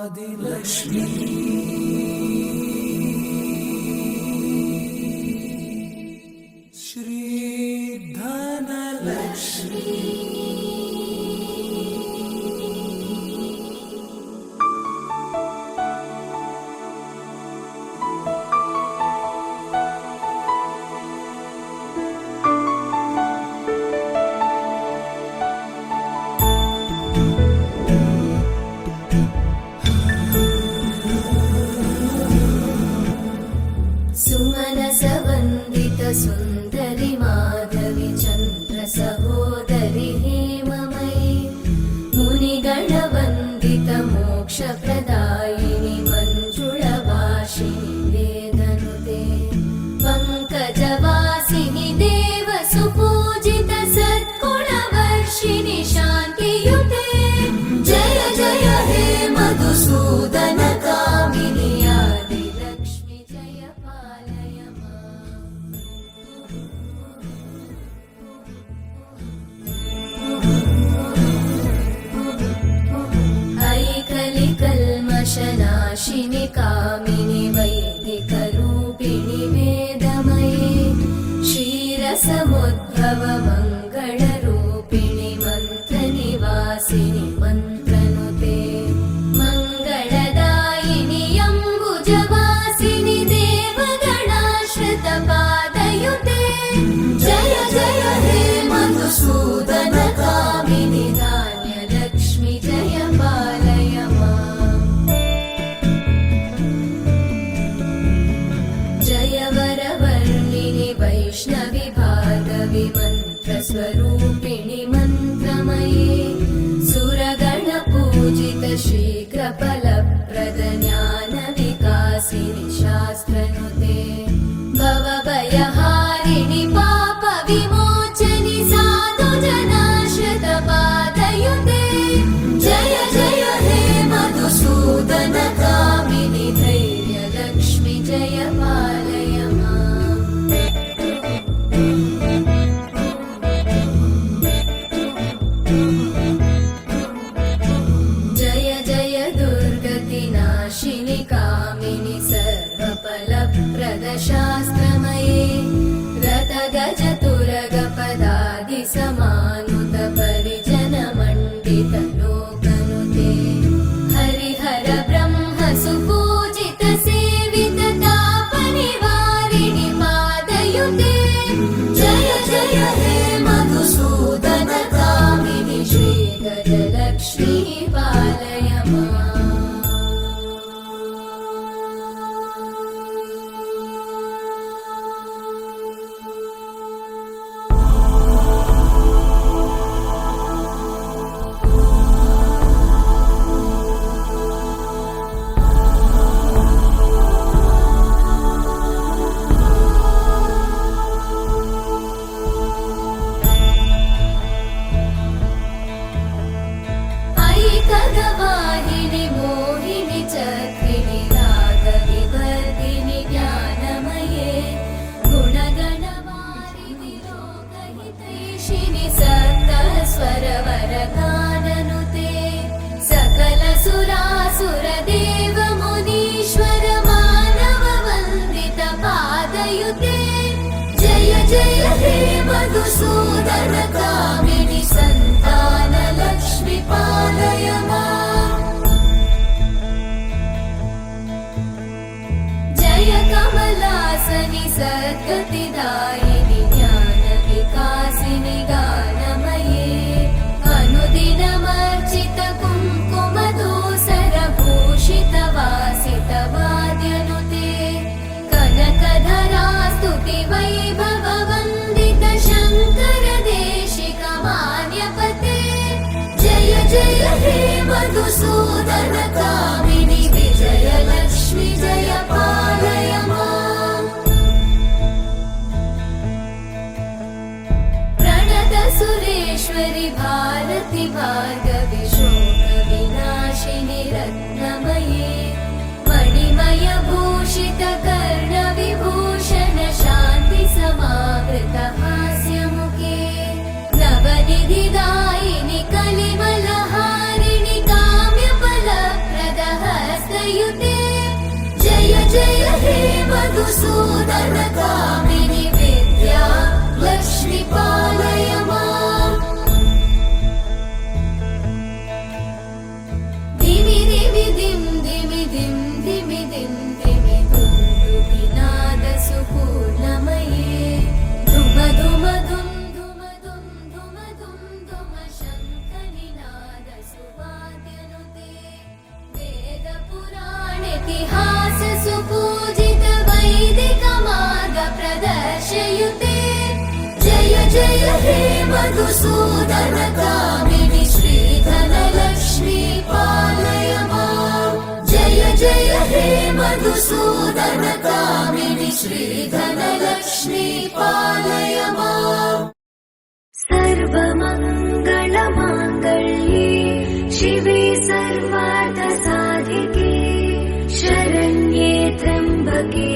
आदिलक्ष्मी श्री धनलक्ष्मी सुमनसवन्दित सुन्दरि माधवी चन्द्र सहोदरि हेममयी मुनिगणवन्दित मोक्षप्रदायिनि मञ्जुळवासिनि वेदनुते पङ्कजवासिनि देवसुपूजित सद्गुणवर्षिणि शान्तियुते जय जय हे मधुसूदन कामिनि आदिलक्ष्मि जय पालय ऐकलिकल्मषनाशिनि कामिनि वैदिकरूपिणि वेदमये क्षीरसमुद्भव मङ्गलरूपिणि मन्त्रनिवासिनि मन्त्रनुते मङ्गलदायिनि अम्बुजवासिनि देवगणाश्रितपादयुते जय जय हे मधुसूदन कामिनि धान्यलक्ष्मि जय पालय माम् जय वरवर्णिनि वैष्णवि भार्गवि मन्त्रस्वरूपिणि मन्त्रमये सुरगणपूजित शीघ्रफलप्रद ज्ञानविकासिनि शास्त्रनुते भवभयहारिणि पापविमोचनि साधुजनाश्रितपादयुते जय जय हे मधुसूदन कामिनि धैर्यलक्ष्मि जय पालय माम् जय जय दुर्गतिनाशिनि कामिनि सर्वफलप्रद शास्त्रमये रथगजतुरगपदादि समानुत परिजनमण्डित लोकनुते हरिहर ब्रह्म सुपूजित सेवित तापनिवारिणि पादयुते जय जय हे मधुसूदन कामिनि श्रीगजलक्ष्मी पालय माम् ऐकगवाहिनि मोहिनि चक्रिणि रागविवर्धिनि ज्ञानमये गुणगणवारिणि लोकहितैषिणि सप्तस्वरवरगाननुते सकलसुरासुरदेव मुनीश्वर मानववन्दित पादयुते जय जय हे मधुसूदन कामिनि सन्तानलक्ष्मि पालय माम् जय कमलासनि सद्गतिदायिनि ज्ञानविकासिनि गानमये अनुदिनमर्चित कुङ्कुमधूसरभूषित वासित वाद्यनुते कनकधरा स्तुति वैभव वन्दित शङ्कर देशिक मान्यपते जय जय हे मधुसूदन कामिनि विजयलक्ष्मि जय पालय माम् प्रणत सुरेश्वरि भारति भार्गवि शोकविनाशिनि रत्नमये मणिमय भूषित कर्णविभूषण शान्ति समावृत हास्यमुखे नवनिधिदायिनि कलिमलहारिणि काम्यफलप्रद प्रदर्शयुते जय जय हे मधुसूदन कामिनि विद्या लक्ष्मी पालय माम् धिमि धिमि धिं धिमि धिं धिमि धिं धिमि दुन्दुभिनाद सुपूर्णमये धुम धुम धुं धुम धुं धुम धुं धुम शङ्खनिनाद सुवाद्यनुते वेद पुराणेतिहास सुपूजित वैदिक मार्ग प्रदर्शयुते जय जय हे मधुसूदन कामिनि श्रीधन लक्ष्मी पालय माम् जय जय हे मधुसूदन कामिनि श्रीधन लक्ष्मी पालय माम् सर्वमङ्गलमाङ्गल्ये शिवे सर्वार्थसाधिके शरण्ये त्र्यम्बके